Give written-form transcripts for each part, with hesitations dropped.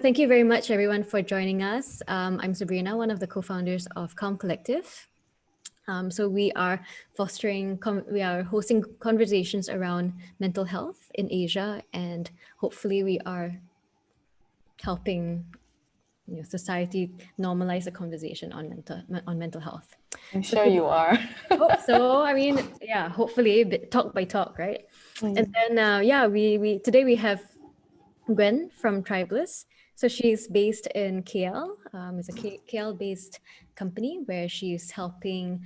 Thank you very much, everyone, for joining us. I'm Sabrina, one of the co-founders of Calm Collective. So we are we are hosting conversations around mental health in Asia, and hopefully we are helping society normalize the conversation on mental health. I'm So sure you are. hope so. I mean, yeah, hopefully, talk by talk, right? And then, we today we have Gwen from Tribeless. So she's based in KL. It's a KL-based company where she's helping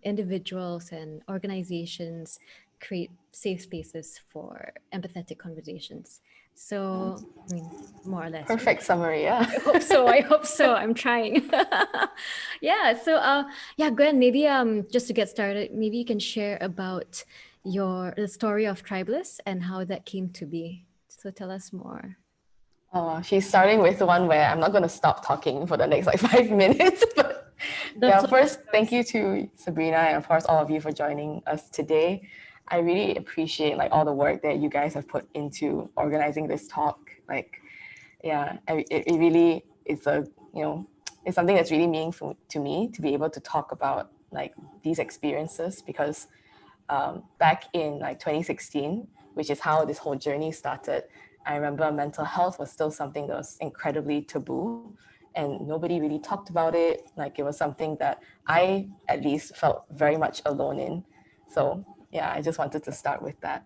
individuals and organizations create safe spaces for empathetic conversations. So, I mean, more or less, right? Perfect summary, yeah. I hope so. I hope so. I'm trying. Yeah. So, yeah, Gwen, maybe just to get started, maybe you can share about the story of Tribeless and how that came to be. So tell us more. Oh, she's starting with one where I'm not going to stop talking for the next like 5 minutes. But That's yeah, what first, thank you to Sabrina and of course all of you for joining us today. I really appreciate like all the work that you guys have put into organizing this talk. Like, yeah, it really is it's something that's really meaningful to me to be able to talk about like these experiences because back in like 2016, which is how this whole journey started, I remember mental health was still something that was incredibly taboo and nobody really talked about it. Like it was something that I at least felt very much alone in. So yeah, I just wanted to start with that.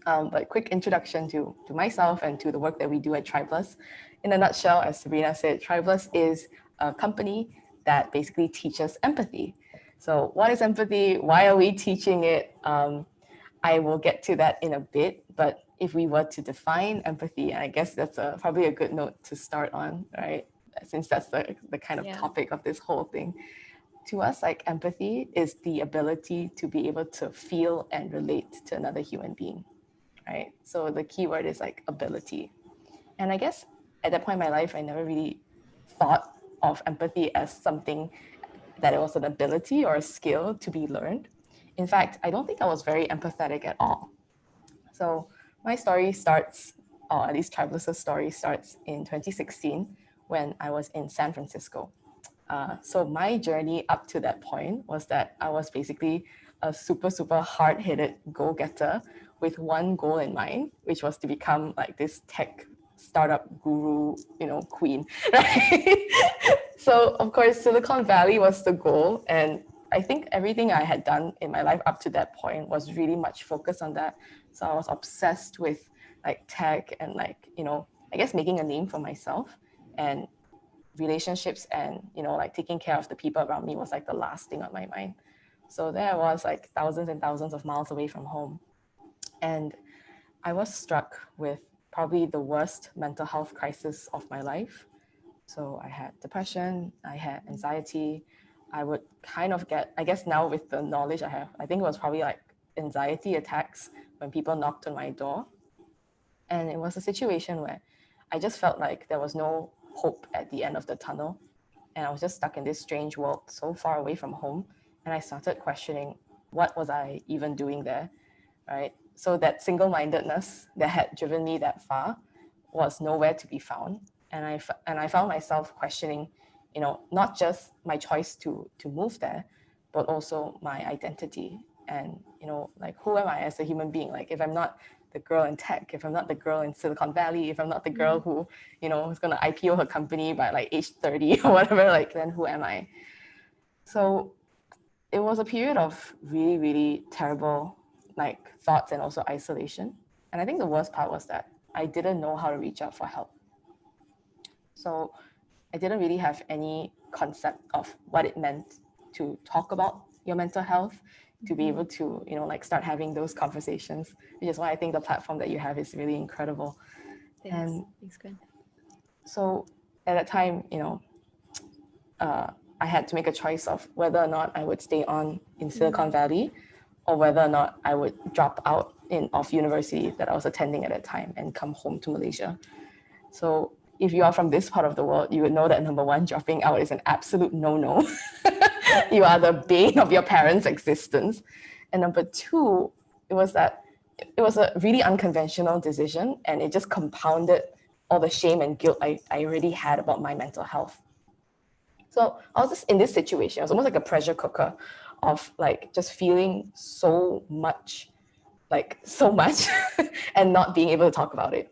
But quick introduction to myself and to the work that we do at Tribeless. In a nutshell, as Sabrina said, Tribeless is a company that basically teaches empathy. So what is empathy? Why are we teaching it? I will get to that in a bit, but if we were to define empathy, and I guess that's probably a good note to start on, right? Since that's the kind of topic of this whole thing. To us, like empathy is the ability to be able to feel and relate to another human being, right? So the key word is like ability. And I guess at that point in my life, I never really thought of empathy as something that it was an ability or a skill to be learned. In fact, I don't think I was very empathetic at all. So my story starts, or at least Tribeless' story starts in 2016 when I was in San Francisco. So my journey up to that point was that I was basically a super, super hard-headed go-getter with one goal in mind, which was to become like this tech startup guru, queen, right? So of course, Silicon Valley was the goal. And I think everything I had done in my life up to that point was really much focused on that. So I was obsessed with like tech and like, I guess making a name for myself, and relationships and, like taking care of the people around me was like the last thing on my mind. So there I was like thousands and thousands of miles away from home. And I was struck with probably the worst mental health crisis of my life. So I had depression, I had anxiety. I would kind of get, I guess now with the knowledge I have, I think it was probably like anxiety attacks when people knocked on my door. And it was a situation where I just felt like there was no hope at the end of the tunnel. And I was just stuck in this strange world so far away from home. And I started questioning, what was I even doing there, right? So that single-mindedness that had driven me that far was nowhere to be found. And I found myself questioning, not just my choice to move there, but also my identity. And, like, who am I as a human being? Like, if I'm not the girl in tech, if I'm not the girl in Silicon Valley, if I'm not the girl who, is going to IPO her company by like age 30 or whatever, like, then who am I? So it was a period of really, really terrible like thoughts and also isolation. And I think the worst part was that I didn't know how to reach out for help. So I didn't really have any concept of what it meant to talk about your mental health, to be able to, like start having those conversations, which is why I think the platform that you have is really incredible. Thanks, Gwen. So at that time, I had to make a choice of whether or not I would stay on in Silicon Valley or whether or not I would drop out of university that I was attending at that time and come home to Malaysia. So if you are from this part of the world, you would know that number one, dropping out is an absolute no-no. You are the bane of your parents' existence. And number two, it was a really unconventional decision, and it just compounded all the shame and guilt I already had about my mental health. So I was just in this situation. It was almost like a pressure cooker of like just feeling so much, and not being able to talk about it.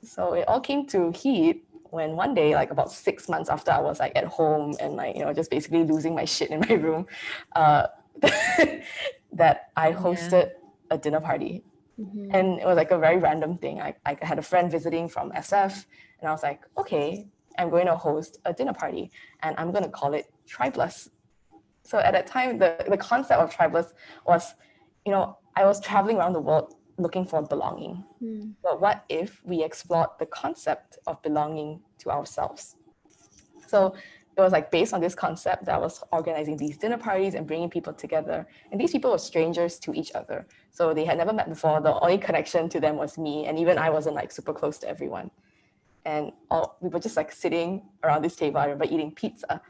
So it all came to heat when one day, like about 6 months after I was like at home and like, just basically losing my shit in my room, uh, that I hosted a dinner party. And it was like a very random thing. I had a friend visiting from SF, and I was like, okay, I'm going to host a dinner party and I'm going to call it Tribeless. So at that time, the concept of Tribeless was, I was traveling around the world looking for belonging. But what if we explored the concept of belonging to ourselves? So it was like based on this concept that I was organizing these dinner parties and bringing people together. And these people were strangers to each other. So they had never met before. The only connection to them was me. And even I wasn't like super close to everyone. And we were just like sitting around this table. I remember eating pizza.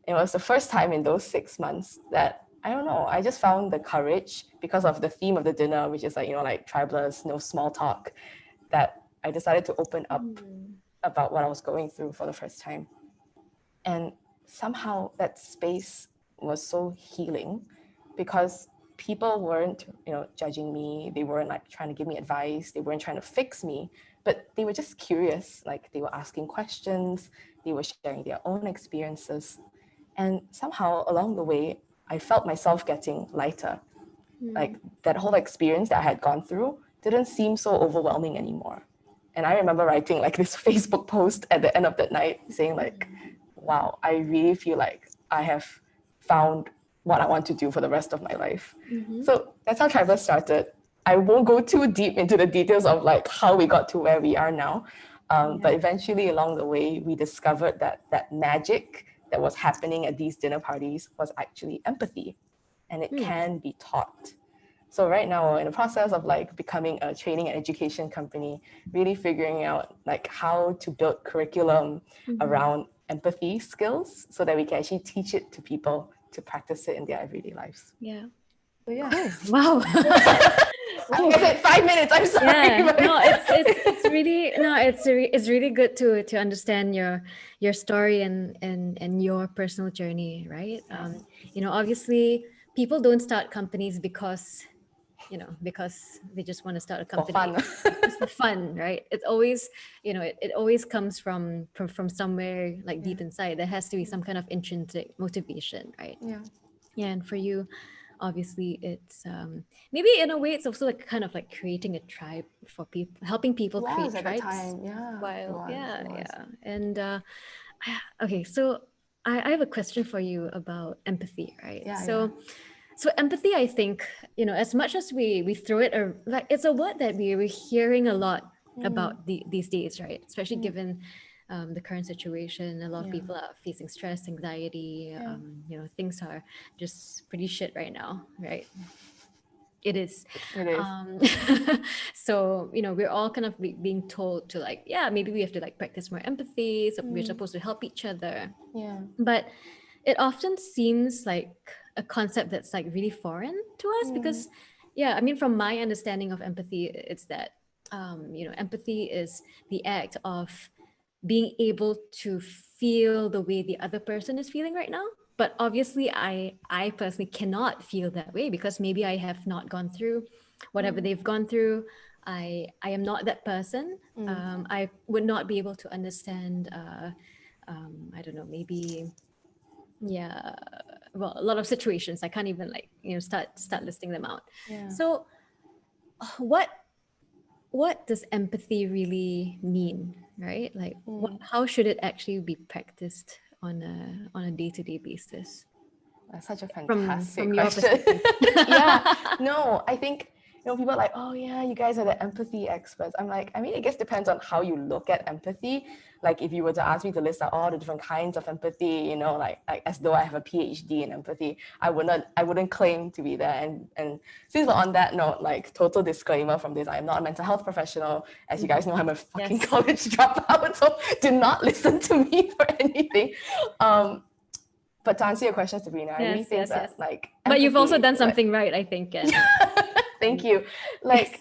It was the first time in those 6 months that, I don't know, I just found the courage because of the theme of the dinner, which is like, like tribeless, no small talk, that I decided to open up about what I was going through for the first time. And somehow that space was so healing because people weren't, judging me. They weren't like trying to give me advice. They weren't trying to fix me, but they were just curious. Like they were asking questions. They were sharing their own experiences. And somehow along the way, I felt myself getting lighter. Like that whole experience that I had gone through didn't seem so overwhelming anymore. And I remember writing like this Facebook post at the end of that night saying like, wow, I really feel like I have found what I want to do for the rest of my life. So that's how Tribeless started. I won't go too deep into the details of like how we got to where we are now. But eventually along the way, we discovered that magic that was happening at these dinner parties was actually empathy, and it can be taught. So right now we're in the process of like becoming a training and education company, really figuring out like how to build curriculum around empathy skills so that we can actually teach it to people to practice it in their everyday lives. Yeah. So yeah. Cool. Wow. I said 5 minutes. I'm sorry. Yeah. No, it's really it's really good to understand your story and your personal journey, right? Obviously people don't start companies because they just want to start a company fun. just for fun, right? It's always, it always comes from somewhere like deep inside. There has to be some kind of intrinsic motivation, right? Yeah, and for you, obviously, it's maybe in a way it's also like kind of like creating a tribe for people, helping people create at tribes. the time. And okay, so I have a question for you about empathy, right? So empathy, I think, as much as we throw it, like it's a word that we're hearing a lot about these days, right? Especially given the current situation. A lot of people are facing stress, anxiety. Things are just pretty shit right now, right? It is. It is. So, we're all kind of being told to like, yeah, maybe we have to like practice more empathy. So we're supposed to help each other. Yeah. But it often seems like a concept that's like really foreign to us because, from my understanding of empathy, it's that, empathy is the act of being able to feel the way the other person is feeling right now. But obviously, I personally cannot feel that way because maybe I have not gone through whatever they've gone through. I am not that person. I would not be able to understand. I don't know, maybe well, a lot of situations I can't even like start listing them out. So what does empathy really mean, right? Like how should it actually be practiced on a day-to-day basis? That's such a From fantastic your question. perspective. No, I think people are like, oh yeah, you guys are the empathy experts. I'm like, I mean, I guess depends on how you look at empathy. Like if you were to ask me to list out all the different kinds of empathy, like as though I have a PhD in empathy, I wouldn't claim to be there. And since we're on that note, like total disclaimer from this, I'm not a mental health professional. As you guys know, I'm a fucking college dropout, so do not listen to me for anything. But to answer your question, Sabrina, I really think that like but you've also empathy, done something right, I think. And thank you. Like,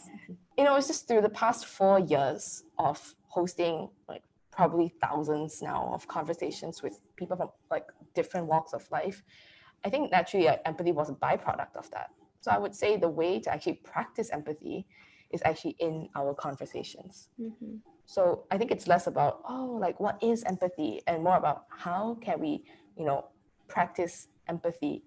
it's just through the past 4 years of hosting like probably thousands now of conversations with people from like different walks of life, I think naturally empathy was a byproduct of that. So I would say the way to actually practice empathy is actually in our conversations. Mm-hmm. So I think it's less about, oh, like what is empathy, and more about how can we, practice empathy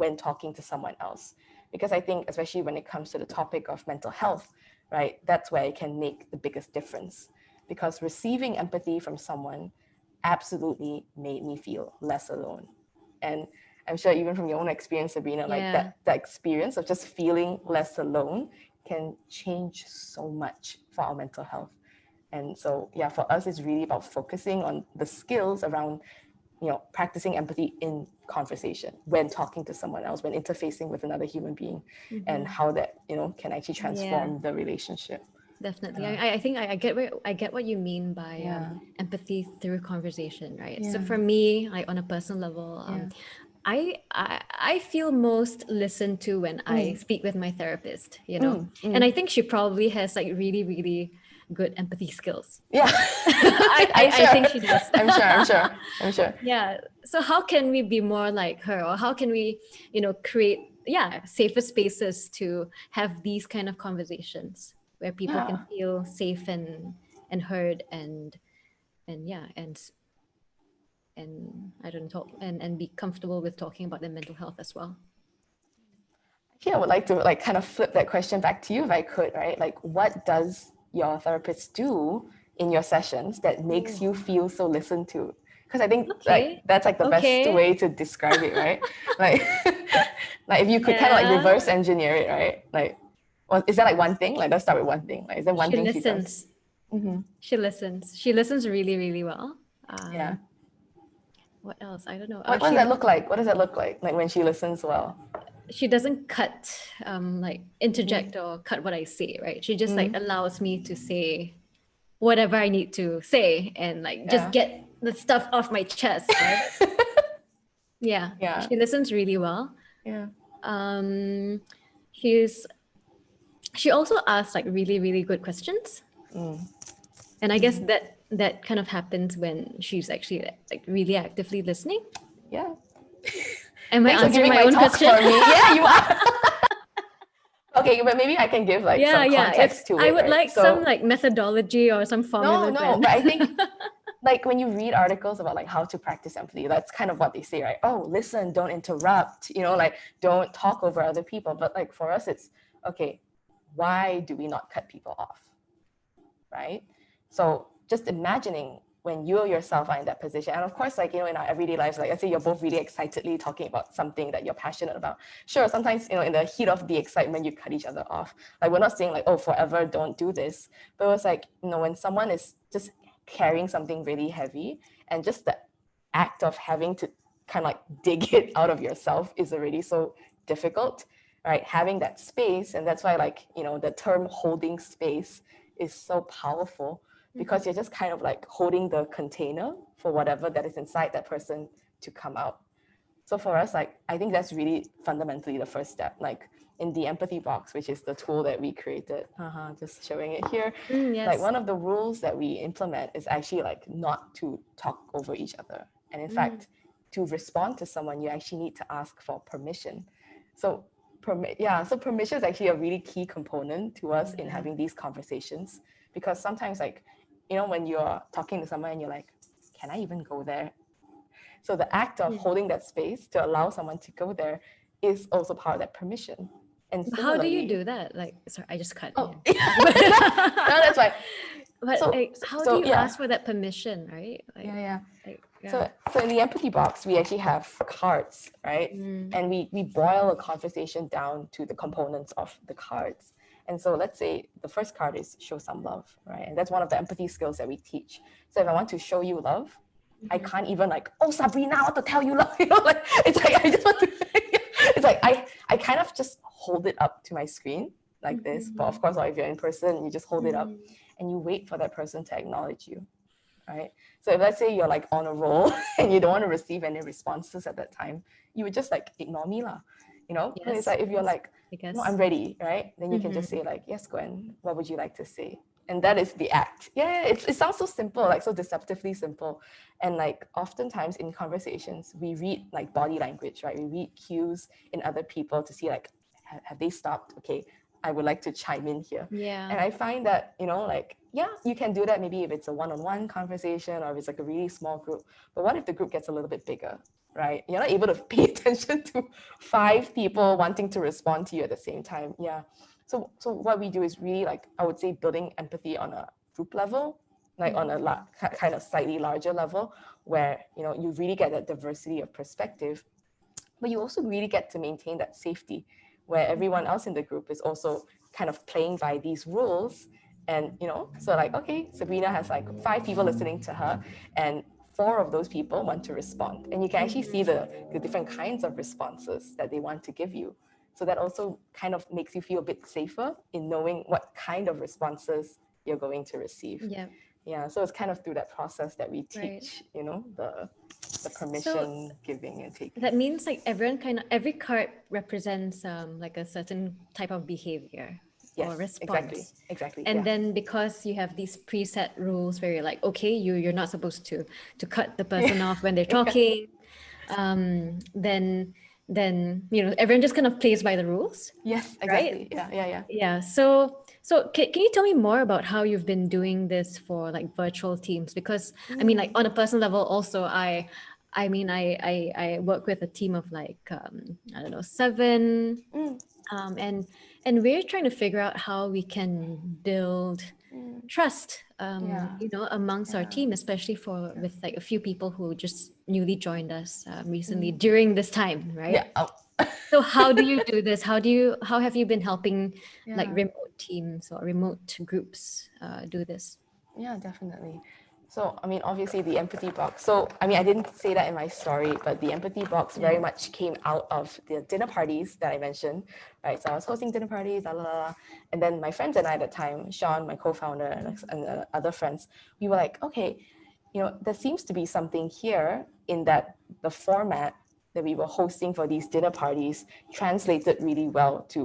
when talking to someone else. Because I think, especially when it comes to the topic of mental health, right, that's where it can make the biggest difference. Because receiving empathy from someone absolutely made me feel less alone. And I'm sure even from your own experience, Sabrina, like that experience of just feeling less alone can change so much for our mental health. And so, yeah, for us, it's really about focusing on the skills around, practicing empathy in conversation, when talking to someone else, when interfacing with another human being, and how that, can actually transform the relationship. Definitely. I think I get what you mean by empathy through conversation, right? So for me, like on a personal level, I feel most listened to when I speak with my therapist, and I think she probably has like really, really good empathy skills. Yeah. I think she does. I'm sure. Yeah. So how can we be more like her, or how can we, create safer spaces to have these kind of conversations where people can feel safe and heard and I don't know, talk and be comfortable with talking about their mental health as well. Actually, I would like to like kind of flip that question back to you if I could, right? Like, what does your therapist do in your sessions that makes you feel so listened to? Because I think like that's like the best way to describe it, right? Like, like if you could kind of like reverse engineer it, right? Like, well, is there like one thing? Like, let's start with one thing. Like, is there one thing she does? She listens. She listens really, really well. Yeah. What else? I don't know. What does that look like? What does that look like? Like when she listens well? She doesn't cut, like interject or cut what I say, right? She just like allows me to say whatever I need to say and like just get the stuff off my chest, right? Yeah. She listens really well. Yeah. She also asks like really, really good questions. And I guess that kind of happens when she's actually like really actively listening. Yeah. Am I Thanks for answering giving my own talk question? for me. Yeah, you are. Okay, but maybe I can give like some context to it. I would right? like some like methodology or some formula. No, but I think like when you read articles about like how to practice empathy, that's kind of what they say, right? Oh, listen, don't interrupt, like don't talk over other people. But like for us, it's okay, why do we not cut people off? Right? So just imagining when you yourself are in that position, and of course, like, in our everyday lives, like let's say you're both really excitedly talking about something that you're passionate about. Sure, sometimes, in the heat of the excitement, you cut each other off. Like, we're not saying like, oh, forever don't do this, but it was like, when someone is just carrying something really heavy, and just the act of having to kind of like dig it out of yourself is already so difficult, right? Having that space, and that's why like, the term holding space is so powerful, because you're just kind of like holding the container for whatever that is inside that person to come out. So for us, like, I think that's really fundamentally the first step. Like in the empathy box, which is the tool that we created, just showing it here. Yes. Like one of the rules that we implement is actually like not to talk over each other. And in fact, to respond to someone, you actually need to ask for permission. So permission is actually a really key component to us in having these conversations, because sometimes like, when you're talking to someone and you're like, can I even go there? So the act of holding that space to allow someone to go there is also part of that permission. And how do you do that? Like, sorry, I just cut. Oh, no, that's fine. But So- like, how so, do you yeah. ask for that permission, right? Like, Yeah. like, So in the empathy box, we actually have cards, right? And we boil a conversation down to the components of the cards. And so let's say the first card is show some love, right? And that's one of the empathy skills that we teach. So if I want to show you love, I can't even like, oh, Sabrina, I want to tell you love. Like, it's like, I just want to, it's like, I kind of just hold it up to my screen like this. But of course, like, if you're in person, you just hold it up and you wait for that person to acknowledge you, right? So if let's say you're like on a roll and you don't want to receive any responses at that time, you would just like ignore me lah. But it's like if you're like, no, I'm ready, right? Then you can just say like, yes, Gwen, what would you like to say? and that is the act. Yeah, it sounds so simple, like so deceptively simple. And like oftentimes in conversations, we read like body language, right? We read cues in other people to see like, have they stopped? Okay, I would like to chime in here. Yeah. And I find that, like, yeah, you can do that maybe if it's a one-on-one conversation or if it's like a really small group. But what if the group gets a little bit bigger, right? You're not able to pay attention to 5 people wanting to respond to you at the same time. Yeah. So what we do is really, like, I would say, building empathy on a group level, like on a kind of slightly larger level, where you really get that diversity of perspective, but you also really get to maintain that safety, where everyone else in the group is also kind of playing by these rules. And so like, okay, Sabrina has like 5 people listening to her, and 4 of those people want to respond, and you can actually see the different kinds of responses that they want to give you. So that also kind of makes you feel a bit safer in knowing what kind of responses you're going to receive. Yeah. Yeah, so it's kind of through that process that we Right. teach, the permission giving and taking. That means like every card represents like a certain type of behavior or Yes, response. exactly. And Yeah. then because you have these preset rules where you're like, okay, you're not supposed to cut the person off when they're talking, then everyone just kind of plays by the rules. Yes, Right? exactly. Yeah. Yeah. So can you tell me more about how you've been doing this for like virtual teams? Because I mean, like on a personal level, also I work with a team of like I don't know 7, and we're trying to figure out how we can build trust Yeah. amongst our Yeah. team, especially with like a few people who just newly joined us recently during this time, right? Yeah. So how do you do this? How have you been helping like Yeah. remote teams or remote groups do this? Yeah, definitely. So, I mean, obviously the empathy box. So, I mean, I didn't say that in my story, but the empathy box very much came out of the dinner parties that I mentioned, right? So I was hosting dinner parties, and then my friends and I at the time, Sean, my co-founder, and other friends, we were like, okay, there seems to be something here in that the format that we were hosting for these dinner parties translated really well to,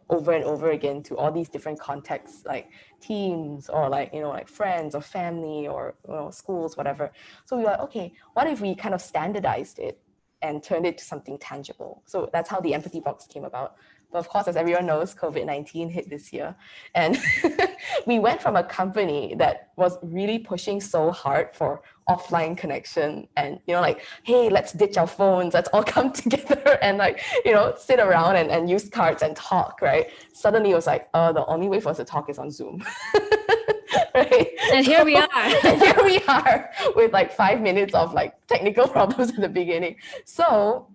over and over again to all these different contexts, like teams or like, like friends or family or schools, whatever. So we were like, okay, what if we kind of standardized it and turned it to something tangible? So that's how the empathy box came about. But of course, as everyone knows, COVID-19 hit this year. And we went from a company that was really pushing so hard for offline connection and, like, hey, let's ditch our phones, let's all come together and like, sit around and use cards and talk, right? Suddenly it was like, the only way for us to talk is on Zoom. Right? And here we are. And here we are with like 5 minutes of like technical problems at the beginning. So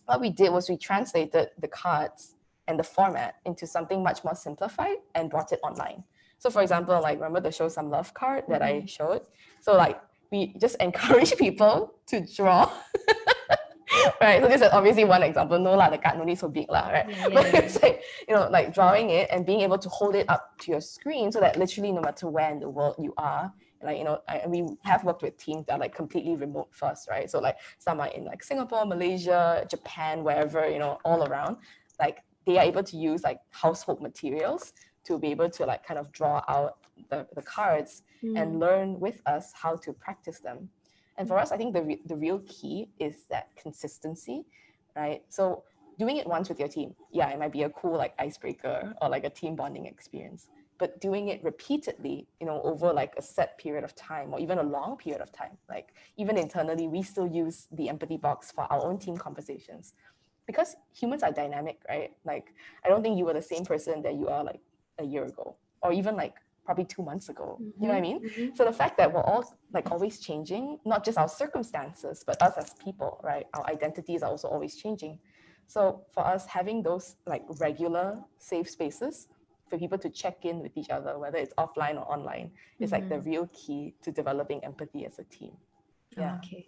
what we did was we translated the cards and the format into something much more simplified and brought it online. So for example, like remember the show some love card that I showed? So like we just encourage people to draw. Right, so this is obviously one example. No lah, the card no need so big lah, right? But it's like, like drawing it and being able to hold it up to your screen so that literally no matter where in the world you are, like, we have worked with teams that are like completely remote first, right? So like some are in like Singapore, Malaysia, Japan, wherever, all around, like they are able to use like household materials to be able to like kind of draw out the cards and learn with us how to practice them. And for us, I think the real key is that consistency, right? So doing it once with your team, yeah, it might be a cool like icebreaker or like a team bonding experience. But doing it repeatedly, over like a set period of time or even a long period of time, like even internally, we still use the empathy box for our own team conversations because humans are dynamic, right? Like, I don't think you were the same person that you are like a year ago or even like probably 2 months ago. You know what I mean? So the fact that we're all like always changing, not just our circumstances, but us as people, right? Our identities are also always changing. So for us, having those like regular safe spaces for people to check in with each other, whether it's offline or online, is like the real key to developing empathy as a team. Yeah. Okay.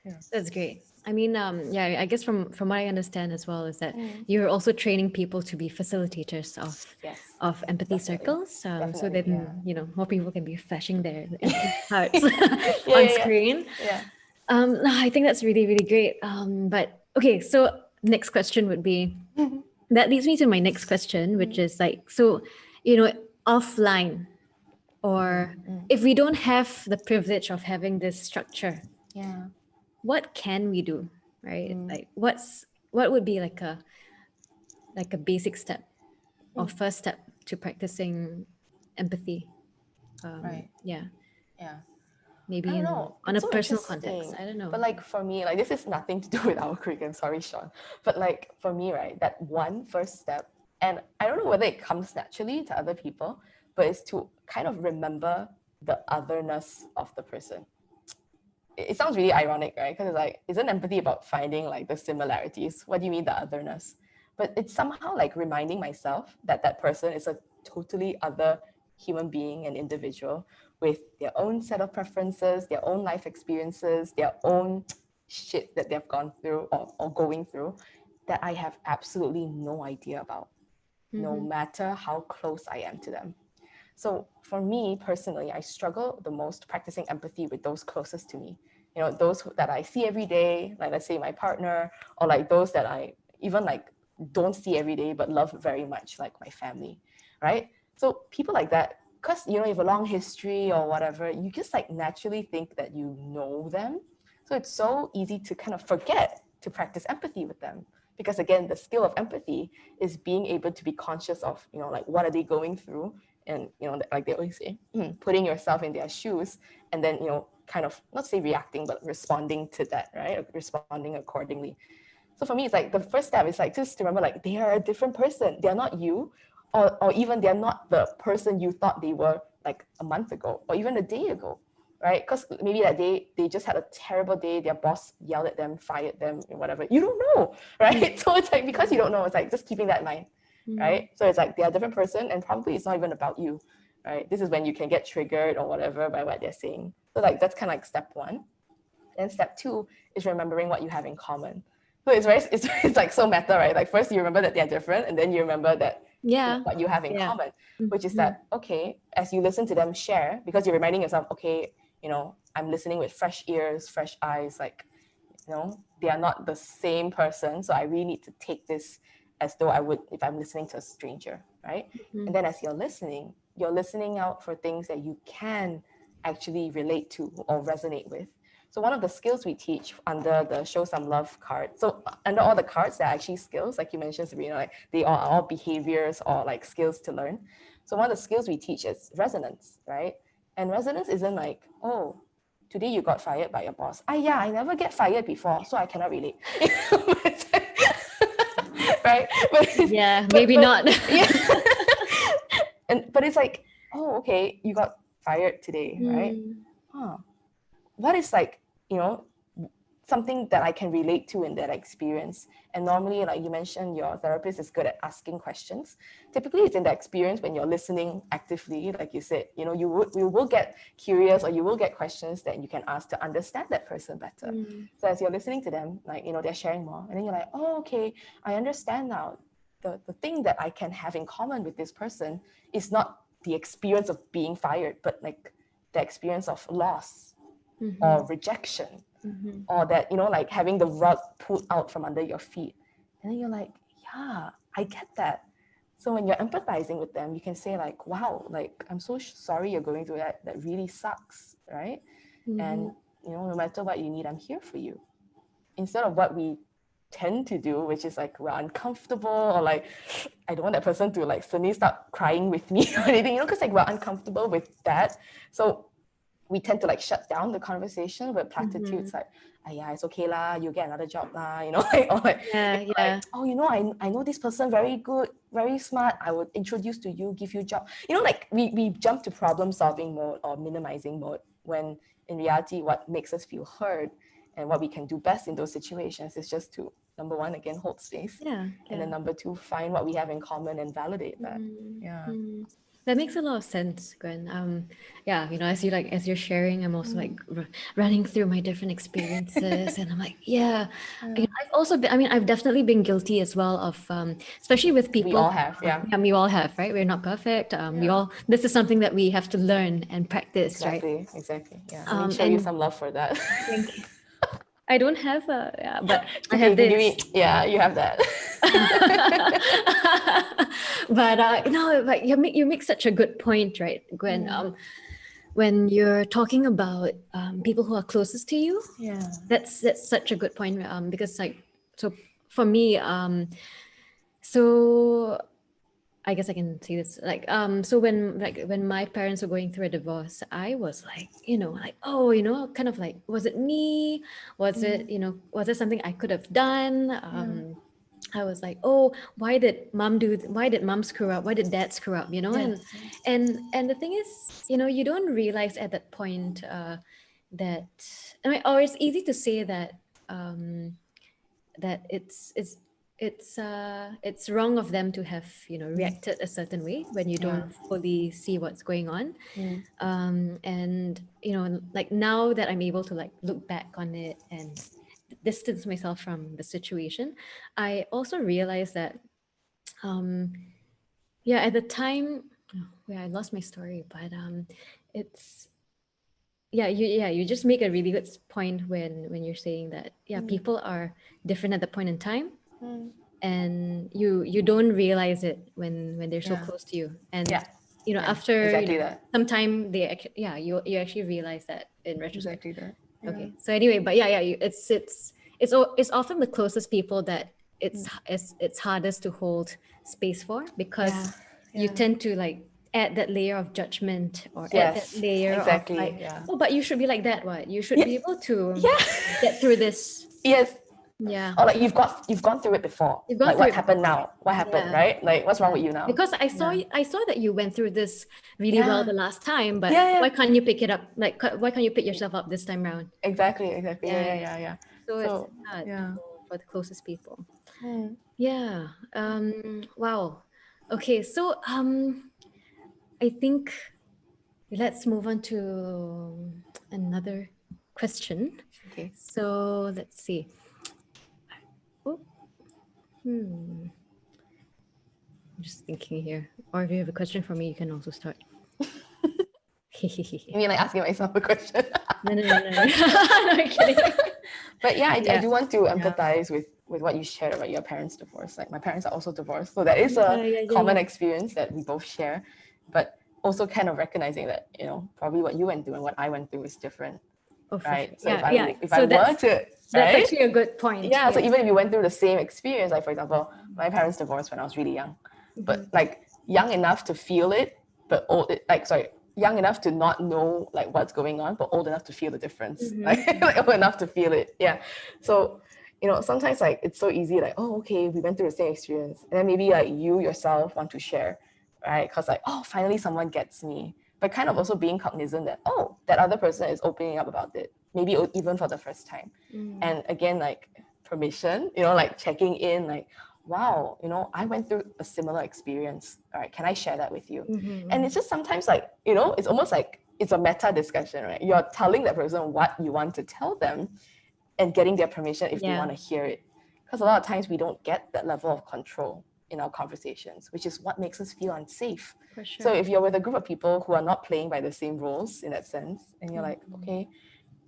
Yeah. That's great. I mean, yeah, I guess from what I understand as well is that you're also training people to be facilitators Yes, of empathy definitely. circles, so Definitely, then yeah. more people can be flashing their empathy hearts Yeah, on yeah, screen. yeah. I think that's really, really great. But okay, so next question would be that leads me to my next question, which is like, so offline, Or if we don't have the privilege of having this structure, Yeah. what can we do, right? Like what would be like a basic step or first step to practicing empathy? Right. Yeah, Yeah. I maybe don't in know. on It's a so personal context. interesting. I don't know. But like for me, like this is nothing to do with our curriculum. Sorry, Sean. But like for me, right, that one first step, and I don't know whether it comes naturally to other people, but it's to kind of remember the otherness of the person. It sounds really ironic, right? Because it's like, isn't empathy about finding like the similarities? What do you mean the otherness? But it's somehow like reminding myself that that person is a totally other human being and individual with their own set of preferences, their own life experiences, their own shit that they've gone through or going through that I have absolutely no idea about, no matter how close I am to them. So for me personally, I struggle the most practicing empathy with those closest to me. You know, those that I see every day, like let's say my partner, or like those that I even like don't see every day but love very much, like my family, right? So people like that, because you know, you have a long history or whatever, you just like naturally think that you know them. So it's so easy to kind of forget to practice empathy with them. Because again, the skill of empathy is being able to be conscious of, you know, like what are they going through, and you know, like they always say, putting yourself in their shoes, and then you know, kind of not say reacting but responding to that, right? Responding accordingly. So for me, it's like the first step is like just to remember, like they are a different person, they're not you, or even they're not the person you thought they were like a month ago or even a day ago, right? Because maybe that day they just had a terrible day, their boss yelled at them, fired them, and whatever, you don't know, right? So it's like, because you don't know, it's like just keeping that in mind, right? So it's like they're a different person, and probably it's not even about you, right? This is when you can get triggered or whatever by what they're saying. So like that's kind of like step one. And step two is remembering what you have in common. So it's like so meta, right? Like first you remember that they're different, and then you remember that, you know, Yeah, what you have in yeah. common, which is that, okay, as you listen to them share, because you're reminding yourself, okay, you know, I'm listening with fresh ears, fresh eyes, like, you know, they are not the same person. So I really need to take this as though I would if I'm listening to a stranger, right? And then as you're listening out for things that you can actually relate to or resonate with. So one of the skills we teach under the Show Some Love card, so under all the cards, there are actually skills, like you mentioned, Sabrina, like they are all behaviors or like skills to learn. So one of the skills we teach is resonance, right? And resonance isn't like, oh, today you got fired by your boss. Yeah, I never get fired before, so I cannot relate. Right? Yeah, maybe but not. yeah. But it's like, oh, okay, you got fired today, right? What is like, you know, something that I can relate to in that experience? And normally, like you mentioned, your therapist is good at asking questions. Typically, it's in the experience when you're listening actively, like you said, you know, you will get curious, or you will get questions that you can ask to understand that person better. So as you're listening to them, like, you know, they're sharing more, and then you're like, oh, okay, I understand now. The thing that I can have in common with this person is not the experience of being fired, but like the experience of loss or rejection, or that, you know, like having the rug pulled out from under your feet. And then you're like, yeah, I get that. So when you're empathizing with them, you can say like, wow, like I'm so sorry you're going through that. That really sucks, right? And you know, no matter what you need, I'm here for you. Instead of what we tend to do, which is like we're uncomfortable, or like I don't want that person to like suddenly start crying with me or anything, you know, because like we're uncomfortable with that. So we tend to like shut down the conversation with platitudes like, yeah, it's okay lah, you get another job lah, you know, like, or like, Yeah, you know, yeah. like, oh, you know, I know this person very good, very smart, I would introduce to you, give you a job. You know, like we jump to problem solving mode or minimizing mode, when in reality, what makes us feel heard and what we can do best in those situations is just to, number one, again, hold space. Yeah, And then number two, find what we have in common and validate that. Yeah. that makes a lot of sense, Gwen. Yeah, you know, as you're sharing, I'm also like running through my different experiences, and I'm like, yeah, you know, I've also been. I mean, I've definitely been guilty as well of, especially with We people. all have, yeah. Yeah, we all have, right? We're not perfect. We all. This is something that we have to learn and practice, right? Exactly. Yeah. Let me show you And some love for that. thank you. I don't have a, yeah, but It's I okay, have you can give this. me, yeah, you have that. But no, but you make such a good point, right, Gwen? When you're talking about people who are closest to you, Yeah. that's such a good point. Because like, so for me, so I guess I can say this, like, so when my parents were going through a divorce, I was like, like, oh, kind of like, was it me? Was it, was there something I could have done? I was like, oh, why did mom screw up? Why did dad screw up? Yes. And the thing is, you don't realize at that point that, I mean, or it's easy to say that that it's wrong of them to have reacted a certain way when you Yeah. don't fully see what's going on. Mm. And like now that I'm able to like look back on it and distance myself from the situation, I also realized that yeah, at the time, yeah, I lost my story, but it's you just make a really good point when you're saying that people are different at the point in time, Mm. and you don't realize it when they're so Yeah. close to you, and Yeah. Yeah. after Exactly that. some time you actually realize that in retrospect. Exactly that. Yeah. Okay, so anyway, but it's often the closest people that it's hardest to hold space for, because you Yeah. tend to like add that layer of judgment, or add that Yes. layer of Exactly. like, Yeah. oh, but you should be like that, what you should Yeah. be able to Yeah. get through this. Yes. Yeah, Or like you've gone through it before. you've gone Like through what it happened before. now? What happened, Yeah, right? Like what's wrong with you now? because Yeah. I saw that you went through this really well Yeah. the last time, but Yeah. why Yeah. can't you pick it up? Like, why can't you pick yourself up this time around? Exactly. Exactly. Yeah. Yeah, Yeah. yeah. Yeah. Yeah. So it's So hard yeah. for the closest people. Mm. Yeah. Wow. Okay. So I think let's move on to another question. Okay. So let's see. Oh, I'm just thinking here. Or if you have a question for me, you can also start. You mean like asking myself a question? No, I'm kidding. But yeah, I Yeah. do want to empathize with what you shared about your parents' divorce. Like my parents are also divorced, so that is a common experience that we both share. But also kind of recognizing that probably what you went through and what I went through is different, Oh, for right? sure. So if I So were to, that's right? actually a good point. Yeah. So Yes. even if you went through the same experience, like for example, my parents divorced when I was really young, but like young enough to feel it, but young enough to not know like what's going on, but old enough to feel the difference. Like old enough to feel it. Yeah. So sometimes like it's so easy, like, oh, okay, we went through the same experience, and then maybe like you yourself want to share, right? Because like, oh, finally someone gets me. But kind of also being cognizant that, oh, that other person is opening up about it, maybe even for the first time. And again, like permission, like checking in, like, wow, I went through a similar experience. All right, can I share that with you? And it's just sometimes like, it's almost like it's a meta discussion, right? You're telling that person what you want to tell them and getting their permission if they want to hear it. Because a lot of times we don't get that level of control in our conversations, which is what makes us feel unsafe. For sure. So if you're with a group of people who are not playing by the same rules in that sense, and you're like, okay,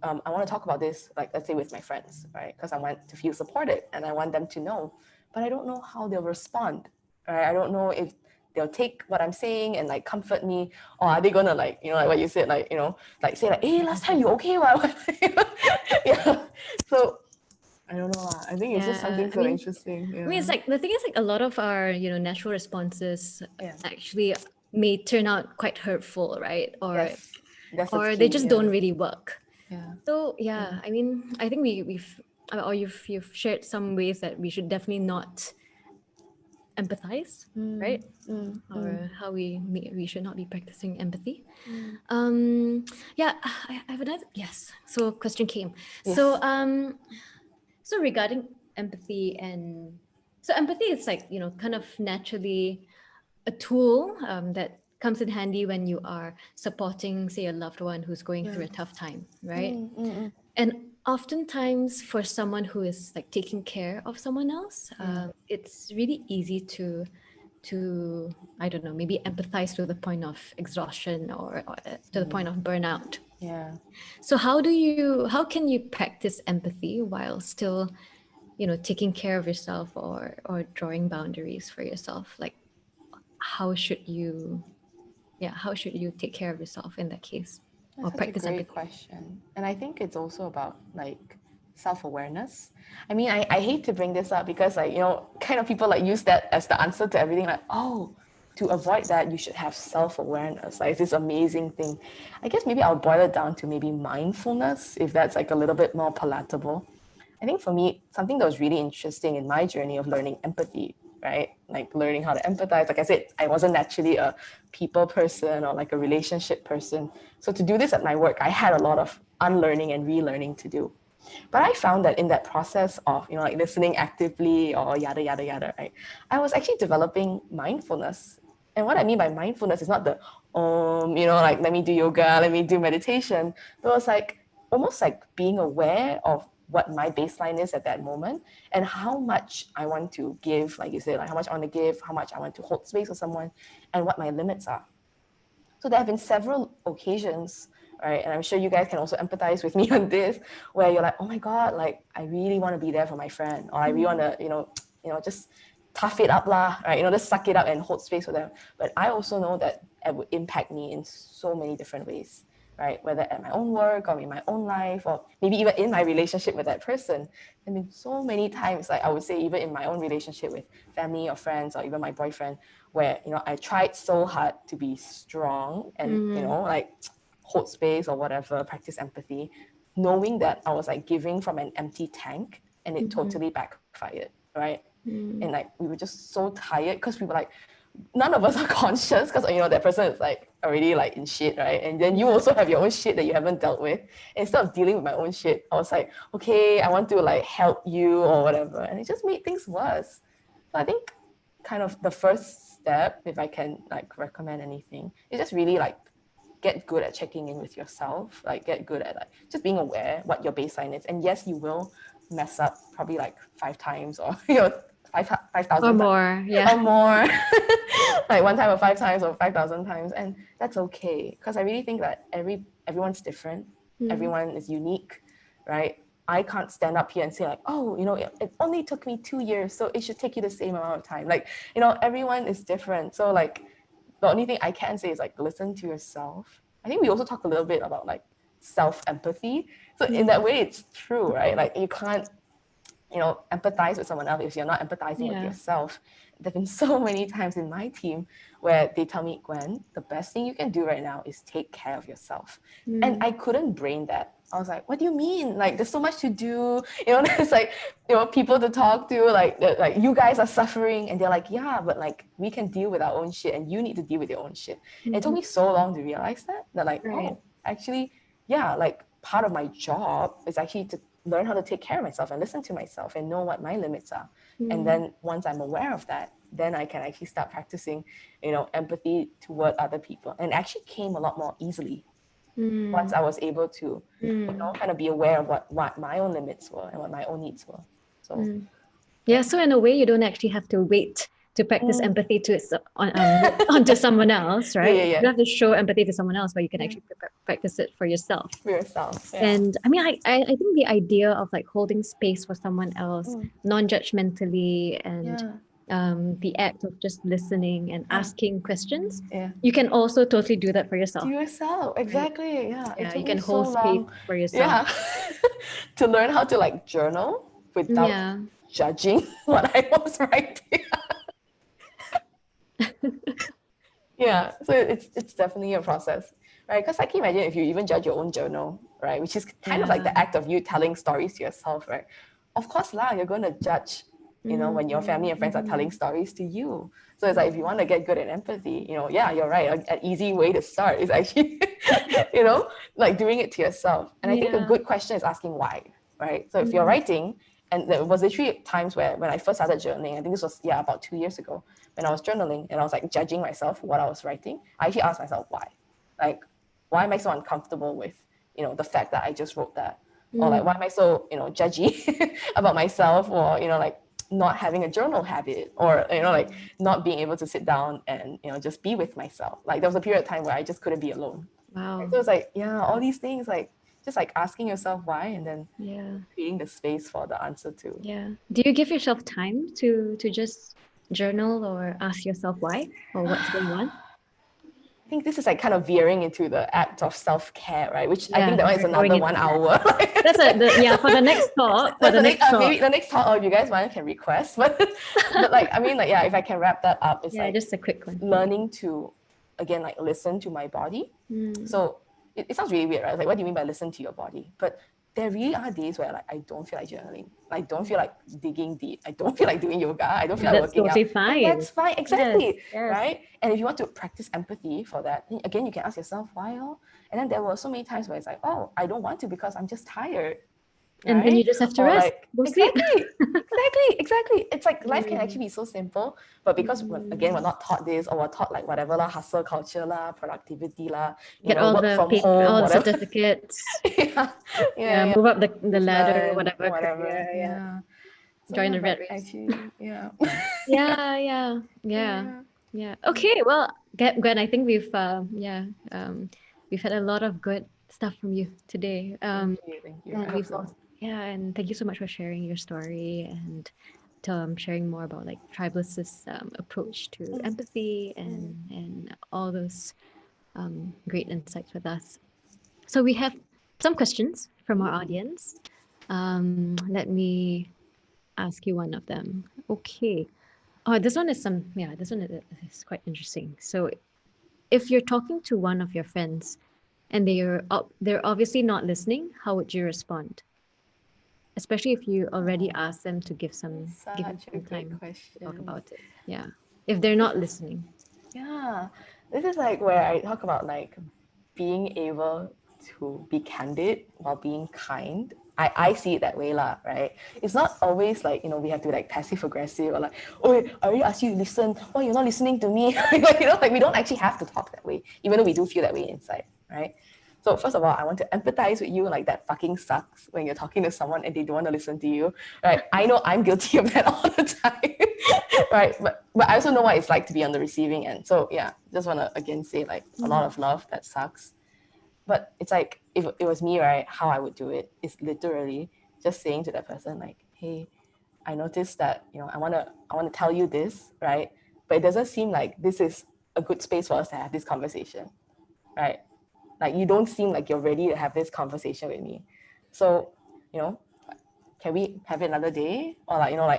I want to talk about this, like let's say with my friends, right? Because I want to feel supported and I want them to know, but I don't know how they'll respond, right? I don't know if they'll take what I'm saying and like comfort me, or are they gonna like, like what you said, like, like say like, hey, last time you okay? Yeah. So I don't know. I think it's just something so interesting. Yeah. I mean, it's like the thing is like a lot of our natural responses actually may turn out quite hurtful, right? Or they just don't really work. Yeah. So I mean, I think you've shared some ways that we should definitely not empathize, right? Or how we should not be practicing empathy. I have another So question came. Yes. So regarding empathy, and so empathy is like kind of naturally a tool that comes in handy when you are supporting, say, a loved one who's going through a tough time, right? And oftentimes for someone who is like taking care of someone else, it's really easy to I don't know, maybe empathize to the point of exhaustion, or to the point of burnout. Yeah. So how can you practice empathy while still taking care of yourself or drawing boundaries for yourself, like how should you how should you take care of yourself in that case, or That's such a practice great empathy? question. And I think it's also about like self-awareness. I mean, I hate to bring this up because like, kind of people like use that as the answer to everything. Like, oh, to avoid that, you should have self-awareness. Like it's this amazing thing. I guess maybe I'll boil it down to maybe mindfulness, if that's like a little bit more palatable. I think for me, something that was really interesting in my journey of learning empathy, right? Like learning how to empathize. Like I said, I wasn't naturally a people person or like a relationship person. So to do this at my work, I had a lot of unlearning and relearning to do. But I found that in that process of, like listening actively or yada, yada, yada, right? I was actually developing mindfulness. And what I mean by mindfulness is not the, like let me do yoga, let me do meditation. But it was like almost like being aware of what my baseline is at that moment and how much I want to give, like you said, like how much I want to give, how much I want to hold space for someone, and what my limits are. So there have been several occasions, right? And I'm sure you guys can also empathize with me on this, where you're like, oh my God, like I really want to be there for my friend, or I really want to, just tough it up lah, right? Just suck it up and hold space for them. But I also know that it would impact me in so many different ways, right? Whether at my own work or in my own life, or maybe even in my relationship with that person. I mean, so many times, like I would say, even in my own relationship with family or friends or even my boyfriend, where, I tried so hard to be strong and, like hold space or whatever, practice empathy, knowing that I was like giving from an empty tank and it totally backfired, right? And like we were just so tired because we were like, none of us are conscious because that person is like already like in shit, right? And then you also have your own shit that you haven't dealt with. And instead of dealing with my own shit, I was like, okay, I want to like help you or whatever, and it just made things worse. So I think kind of the first step, if I can like recommend anything, is just really like get good at checking in with yourself, like get good at like just being aware what your baseline is. And yes, you will mess up probably like 5 times or 5,000 Or times more, yeah. or more. Like one time or 5 times or 5,000 times, and that's okay, because I really think that everyone's different, everyone is unique, right? I can't stand up here and say like, oh, it only took me 2 years, so it should take you the same amount of time. Like, everyone is different. So like the only thing I can say is like listen to yourself. I think we also talk a little bit about like self-empathy. So in that way, it's true, right? Like you can't empathize with someone else if you're not empathizing with Yeah. yourself. There've been so many times in my team where they tell me, Gwen, the best thing you can do right now is take care of yourself. And I couldn't brain that. I was like, what do you mean? Like, there's so much to do. There's like, people to talk to. Like you guys are suffering, and they're like, yeah, but like we can deal with our own shit, and you need to deal with your own shit. It took me so long to realize that like, Right. oh, actually, yeah, like part of my job is actually to learn how to take care of myself and listen to myself and know what my limits are. And then once I'm aware of that, then I can actually start practicing, empathy toward other people. And it actually came a lot more easily once I was able to, kind of be aware of what my own limits were and what my own needs were. So Yeah, so in a way, you don't actually have to wait to practice mm, empathy onto someone else, yeah, right? yeah, You yeah. don't have to show empathy to someone else, but you can actually practice it for yourself. For yourself. Yeah. And I mean, I think the idea of like holding space for someone else, non-judgmentally, and Yeah. the act of just listening and asking questions, Yeah. you can also totally do that for To yourself. yourself. Exactly. Yeah. It Yeah, you took me can so hold space long. for yourself. Yeah. To learn how to like journal without Yeah. judging what I was writing. Yeah, so it's definitely a process, right? Because I can imagine if you even judge your own journal, right, which is kind of like Yeah. the act of you telling stories to yourself, right? Of course lah, you're going to judge, when your family and friends are telling stories to you. So it's like if you want to get good at empathy, yeah, you're right. An easy way to start is actually, like doing it to yourself. And I think a Yeah. good question is asking why, right? So if you're writing, and there was literally times where when I first started journaling, I think this was about 2 years ago, when I was journaling and I was like judging myself for what I was writing, I actually asked myself why. Like, why am I so uncomfortable with, the fact that I just wrote that? Or like, why am I so, judgy about myself, or, like not having a journal habit, or, like not being able to sit down and, just be with myself. Like there was a period of time where I just couldn't be alone. Wow. So it's like, yeah, all these things, like just like asking yourself why, and then Yeah. creating the space for the answer to. Yeah. Do you give yourself time to just journal or ask yourself why or what's going on? I think this is like kind of veering into the act of self-care, right? Which I think Yeah, that one is we're going another into 1 hour. that's yeah, for the next talk. For That's the next talk. maybe the next talk, or if you guys want, can request. But like, I mean, like, yeah, if I can wrap that up, it's Yeah, like just a quick one. learning to, again, like listen to my body. So it sounds really weird, right? Like, what do you mean by listen to your body? But there really are days where like I don't feel like journaling. I don't feel like digging deep. I don't feel like doing yoga. I don't feel like That's working out. totally fine. And that's fine. Yes, Exactly. yes. Right? And if you want to practice empathy for that, then again, you can ask yourself why. Oh? And then there were so many times where it's like, oh, I don't want to because I'm just tired. And then Right? you just have to Or rest. like, Go sleep. exactly. It's like life can actually be so simple, but because again, we're not taught this, or we're taught like whatever lah, hustle culture lah, productivity lah, Get all work the from paper, home, all the whatever. certificates. Yeah, Move up the ladder, Movement, whatever career. Yeah. Yeah. So Join yeah, the red but race. actually, yeah. Yeah. Okay, well, Gwen, I think we've we've had a lot of good stuff from you today. Thank you. And I hope we've so. also, yeah, and thank you so much for sharing your story and sharing more about like Tribeless's approach to empathy and all those great insights with us. So we have some questions from our audience. Let me ask you one of them. Okay. Oh, this one is this one is quite interesting. So if you're talking to one of your friends and they're obviously not listening, how would you respond? Especially if you already asked them to give you Such a some great time to question. talk about it. Yeah. If they're not listening. Yeah, this is like where I talk about like being able to be candid while being kind. I see it that way lah, right? It's not always like, we have to be like passive aggressive or like, oh, wait, I already asked you to listen. Why you're not listening to me? Like we don't actually have to talk that way, even though we do feel that way inside, right? So first of all, I want to empathize with you. Like that fucking sucks when you're talking to someone and they don't want to listen to you, right? I know I'm guilty of that all the time, right? But I also know what it's like to be on the receiving end. So yeah, just want to again say like a lot of love. That sucks. But it's like if it was me, right? How I would do it is literally just saying to that person like, hey, I noticed that I want to tell you this, right? But it doesn't seem like this is a good space for us to have this conversation, right? Like you don't seem like you're ready to have this conversation with me. So, can we have it another day? Or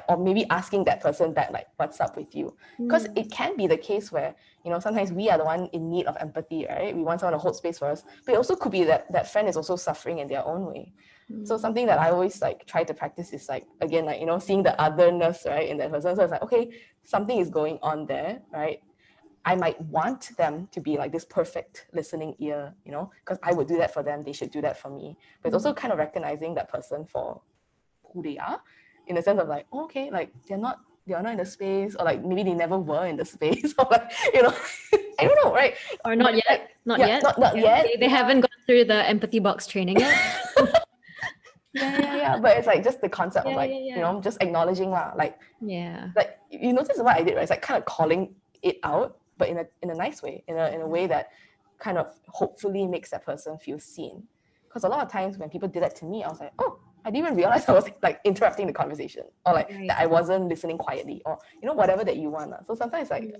or maybe asking that person back, like, what's up with you? Because it can be the case where, sometimes we are the one in need of empathy, right? We want someone to hold space for us. But it also could be that that friend is also suffering in their own way. So something that I always like try to practice is like, again, like, seeing the otherness, right, in that person. So it's like, okay, something is going on there, right? I might want them to be like this perfect listening ear, because I would do that for them. They should do that for me. But it's also kind of recognizing that person for who they are, in the sense of like, oh, okay, like they're not in the space, or like maybe they never were in the space, or like, I don't know, right? Or not yet. Like, Not yeah, yet. Not yet. They haven't gone through the empathy box training yet. Yeah. But it's like just the concept of like, just acknowledging like you notice what I did, right? It's like kind of calling it out, but in a nice way, in a way that kind of hopefully makes that person feel seen. Because a lot of times when people did that to me, I was like, oh, I didn't even realize I was like interrupting the conversation, or like that I wasn't listening quietly, or whatever that you want. So sometimes like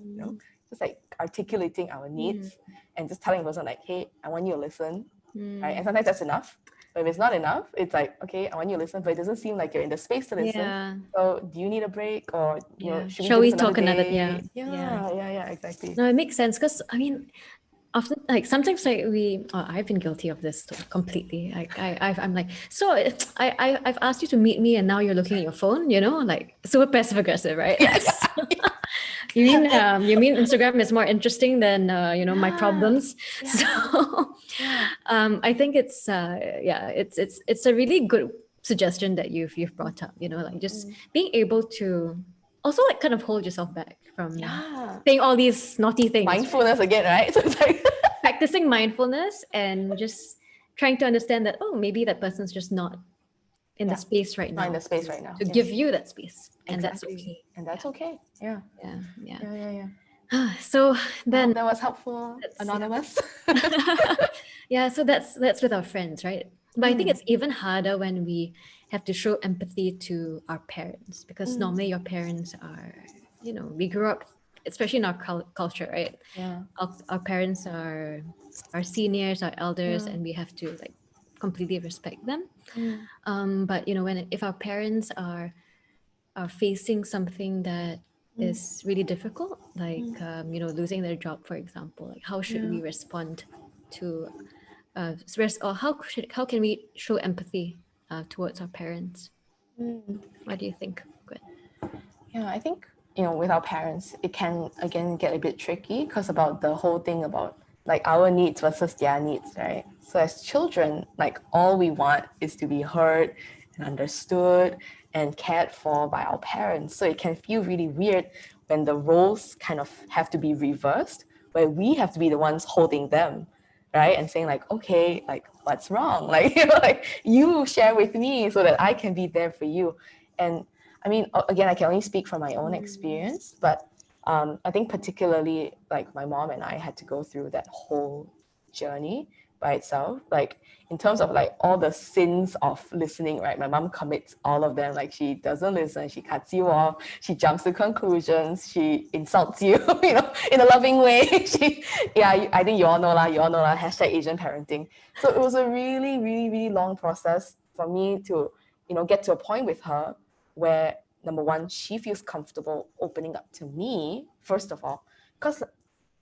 just like articulating our needs and just telling the person like, hey, I want you to listen, right? And sometimes that's enough. But if it's not enough, it's like, okay, I want you to listen, but it doesn't seem like you're in the space to listen. Yeah. So do you need a break, or shall we talk another day? Yeah, exactly. No, it makes sense, because I mean, often like sometimes like I've been guilty of this completely. Like I'm like, so I've asked you to meet me and now you're looking at your phone, like super passive aggressive, right? Yes. You mean Instagram is more interesting than my problems? So I think it's it's a really good suggestion that you've brought up, like just being able to also like kind of hold yourself back from saying all these naughty things. Mindfulness again, right? So it's like practicing mindfulness and just trying to understand that, oh, maybe that person's just not in the space right now. Not in the space right now. To give you that space. And that's okay. And that's okay. Yeah. So then that was helpful, anonymous. yeah, so that's with our friends, right? But I think it's even harder when we have to show empathy to our parents, because normally your parents are, we grew up, especially in our culture, right? Yeah. Our parents are our seniors, our elders, Yeah. and we have to like completely respect them. Mm. But if our parents are facing something that is really difficult, like losing their job, for example, like how should Yeah. we respond to or how can we show empathy towards our parents? Mm. What do you think, Gwen? Yeah, I think, with our parents, it can again get a bit tricky because about the whole thing about like our needs versus their needs, right? So as children, like all we want is to be heard and understood and cared for by our parents. So it can feel really weird when the roles kind of have to be reversed, where we have to be the ones holding them, right? And saying like, okay, like what's wrong? Like, like you share with me so that I can be there for you. And I mean, again, I can only speak from my own experience, but I think particularly like my mom and I had to go through that whole journey by itself. Like in terms of like all the sins of listening, right? My mom commits all of them. Like she doesn't listen, she cuts you off, she jumps to conclusions, she insults you, in a loving way. Yeah, I think you all know lah, hashtag Asian parenting. So it was a really, really, really long process for me to, get to a point with her where number one, she feels comfortable opening up to me, first of all. Because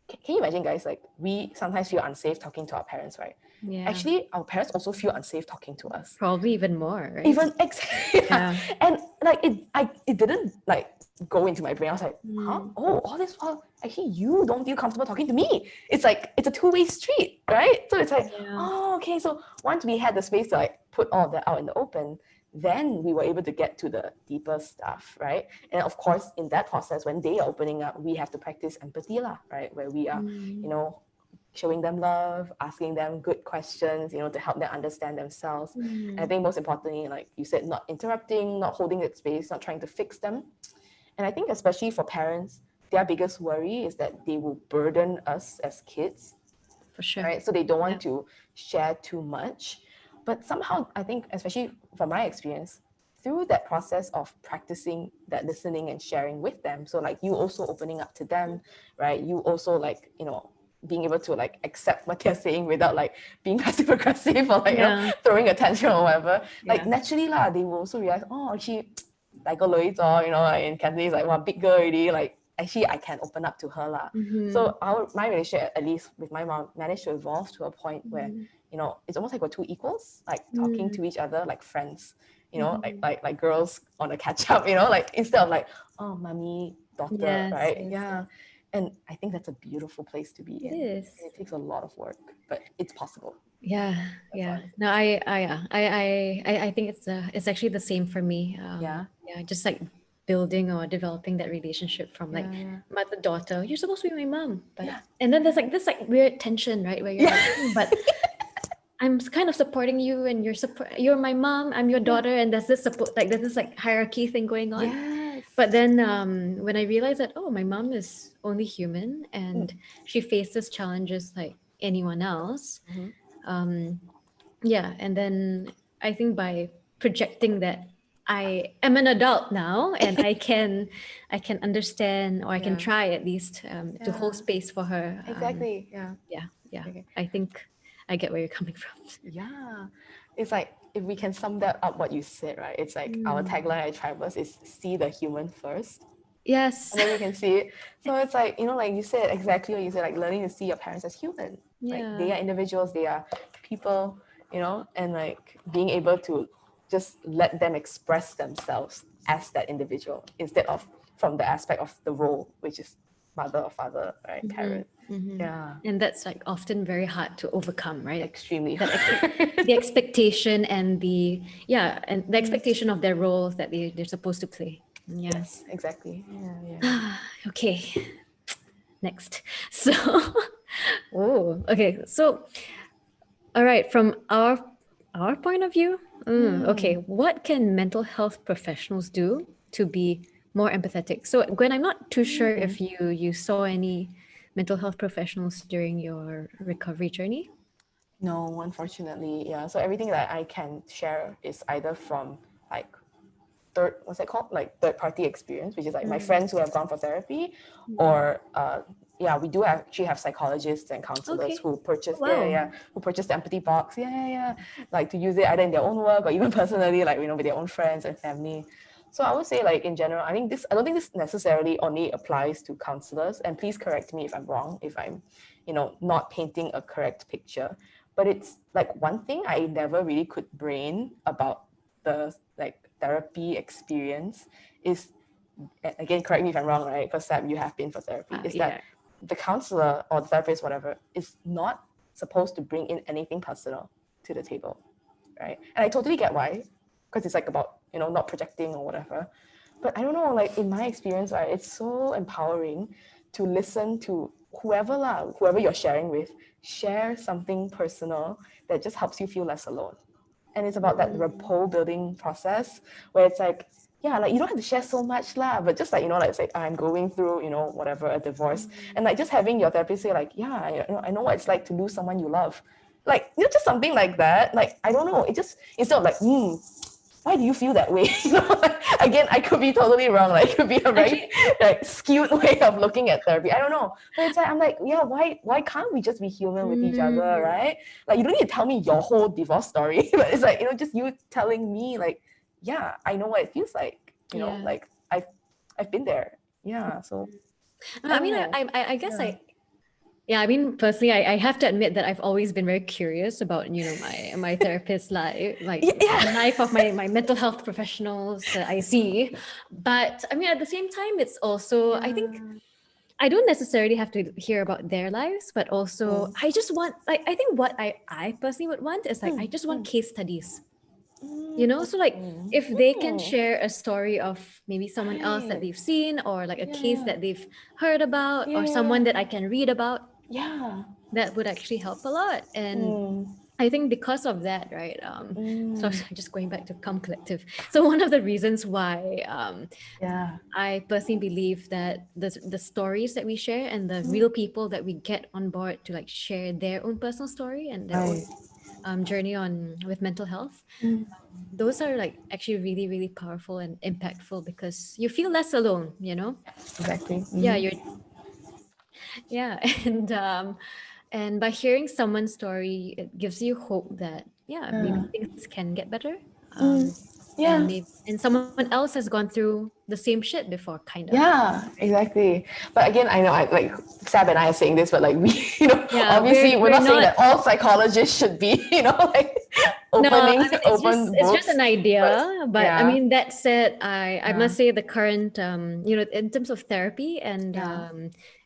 can you imagine, guys, like we sometimes feel unsafe talking to our parents, right? Yeah, Actually, our parents also feel unsafe talking to us. probably even more, right? Even yeah. Yeah. And like it didn't like go into my brain. I was like, huh? Mm. Oh, all this while actually you don't feel comfortable talking to me. It's like it's a two-way street, right? So it's like, Yeah. oh, okay. So once we had the space to like put all of that out in the open, then we were able to get to the deeper stuff, right? And of course, in that process, when they are opening up, we have to practice empathy, lah, right? Where we are, showing them love, asking them good questions, to help them understand themselves. And I think most importantly, like you said, not interrupting, not holding that space, not trying to fix them. And I think especially for parents, their biggest worry is that they will burden us as kids, For sure. right? So they don't want to share too much. But somehow, I think, especially from my experience, through that process of practicing that listening and sharing with them, so like you also opening up to them, right? You also like, being able to like accept what they're saying without like being passive aggressive or like, throwing a tantrum or whatever. Like naturally lah, they will also realize, oh, actually, like a Louise or, like in Cantonese, like, wow, big girl already, like actually I can open up to her lah. So my relationship, at least with my mom, managed to evolve to a point where, it's almost like we're two equals, like talking to each other like friends, like girls on a catch up, like instead of like, oh, mommy, daughter, Yes, right? yes. Yeah. And I think that's a beautiful place to be in. It is. And it takes a lot of work, but it's possible. Yeah, yeah. No, I think it's actually the same for me. Yeah. Yeah, just like building or developing that relationship from like mother daughter. You're supposed to be my mom, but and then there's like this like weird tension, right? Where you're like, but I'm kind of supporting you, and you're my mom, I'm your daughter, and there's this support, like there's this like hierarchy thing going on. Yes. But then when I realized that, oh, my mom is only human and she faces challenges like anyone else. Yeah, and then I think by projecting that I am an adult now and I can understand, or I can try at least to hold space for her. Exactly. Yeah. Yeah. Okay. I think I get where you're coming from. Yeah. It's like if we can sum that up what you said, right? It's like our tagline at Tribus is see the human first. Yes. And then we can see it. So it's like, like you said, exactly what you said, like learning to see your parents as human. Like they are individuals, they are people, and like being able to just let them express themselves as that individual instead of from the aspect of the role, which is mother or father, right? Parent. Yeah. And that's like often very hard to overcome, right? Extremely The expectation and the expectation of their roles that they're supposed to play. Yes, exactly. Yeah. Okay. Next. So okay. So all right, from our point of view, okay, what can mental health professionals do to be more empathetic? So Gwen, I'm not too sure if you saw any mental health professionals during your recovery journey. No, unfortunately, yeah. So everything that I can share is either from like what's it called? Like third party experience, which is like my friends who have gone for therapy, or yeah, we do actually have psychologists and counselors Okay. who purchase Wow. who purchase the empathy box, like to use it either in their own work or even personally, like with their own friends and family. So I would say, like, in general, I don't think this necessarily only applies to counselors, and please correct me if I'm wrong, if I'm not painting a correct picture, but it's like one thing I never really could brain about the like therapy experience is, again, correct me if I'm wrong, right? Because Sab, you have been for therapy, is Yeah. that the counselor or the therapist, whatever, is not supposed to bring in anything personal to the table, right? And I totally get why, because it's like about not projecting or whatever. But I don't know, like in my experience, right, it's so empowering to listen to whoever you're sharing with, share something personal that just helps you feel less alone. And it's about that rapport building process where it's like, yeah, like you don't have to share so much lah, but just like, like say I'm going through, whatever, a divorce, and like just having your therapist say like, yeah, I know what it's like to lose someone you love. Like, just something like that. Like, I don't know, it just, instead of like, why do you feel that way? Again, I could be totally wrong. Like, it could be a very like skewed way of looking at therapy. I don't know. But it's like, I'm like, yeah, why can't we just be human with each other, right? Like, you don't need to tell me your whole divorce story, but it's like, just you telling me like, yeah, I know what it feels like. Like I've been there. Yeah. So I mean, I guess yeah, I mean, personally, I have to admit that I've always been very curious about, my therapist's life, like the life of my mental health professionals that I see. But I mean, at the same time, it's also, I think I don't necessarily have to hear about their lives, but also I just want, like, I think what I personally would want is like, I just want case studies. So like if they can share a story of maybe someone else that right. they've seen, or like a case that they've heard about, or Yeah. someone that I can read about, Yeah. that would actually help a lot. And Mm. I think because of that, right? So Mm. just going back to Come Collective. So one of the reasons why Yeah. I personally believe that the stories that we share and the real people that we get on board to like share their own personal story and their own Right. journey on with mental health, those are like actually really, really powerful and impactful because you feel less alone, Exactly. Yeah, you're yeah. And by hearing someone's story, it gives you hope that maybe things can get better. Yeah. And someone else has gone through the same shit before, kind of. Yeah, exactly. But again, I know I like Sab and I are saying this, but like we, Yeah, obviously we're we're not saying not. that all psychologists should be, like No, I opening mean open it's just books. an But idea. But I yeah, mean that said, I yeah, must say the current in terms of therapy yeah.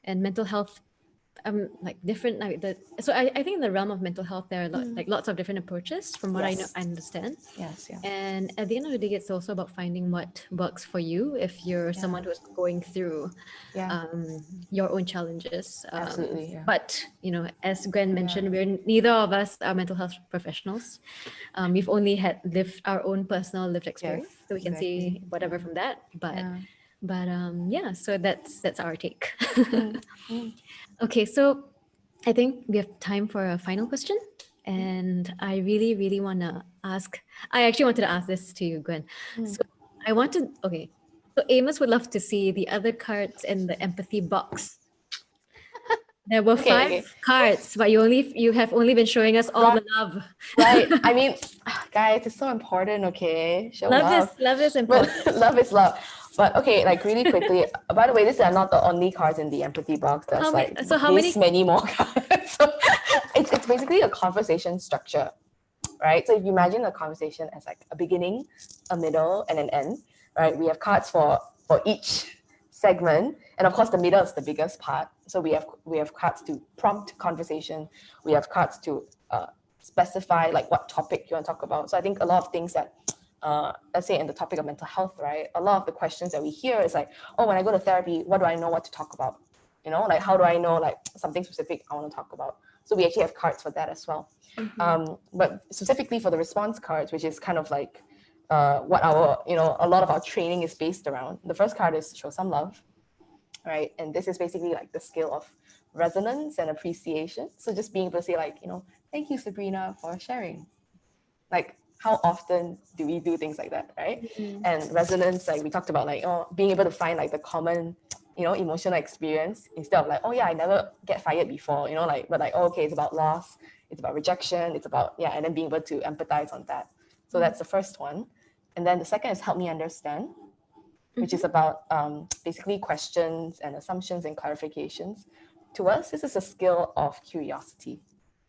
and mental health, like different like the so I think in the realm of mental health there are like lots of different approaches from what Yes, I understand. yes, yeah, And at the end of the day, it's also about finding what works for you if you're yeah, someone who's going through yeah. your own challenges. Absolutely, yeah, But as Gwen yeah, mentioned, we're neither of us are mental health professionals. We've only had lived our own personal lived yes, experience, so we can exactly, see whatever yeah, from that. yeah. Yeah, so that's our take. Mm, mm, Okay, so I think we have time for a final question. And I really, really want to ask, I actually wanted to ask this to you, Gwen. So I wanted, okay, so Amos would love to see the other cards in the empathy box. There were okay, five okay. cards, but you have only been showing us all Right, the love. right. I mean, guys, it's so important. Okay, show love, Love is but important. love is love. But okay, like really quickly. By the way, these are not the only cards in the empathy box. There's like How this many? many more cards. So it's basically a conversation structure, right? So if you imagine a conversation as like a beginning, a middle, and an end, right? We have cards for each segment, and of course the middle is the biggest part. So we have cards to prompt conversation. We have cards to specify like what topic you want to talk about. So I think a lot of things that let's say in the topic of mental health, right? A lot of the questions that we hear is like, oh, when I go to therapy, what do I know what to talk about? Like how do I know like something specific I want to talk about? So we actually have cards for that as well. But specifically for the response cards, which is kind of like what our, a lot of our training is based around. The first card is show some love, right? And this is basically like the scale of resonance and appreciation. So just being able to say like, Thank you, Sabrina, for sharing. Like, how often do we do things like that, right? And resonance, like we talked about, like, oh, being able to find like the common, emotional experience instead of like, oh yeah, I never get fired before, like, but like, oh, okay, it's about loss, it's about rejection, it's about, yeah, and then being able to empathize on that. So that's the first one. And then the second is help me understand, which is about basically questions and assumptions and clarifications. To us, this is a skill of curiosity,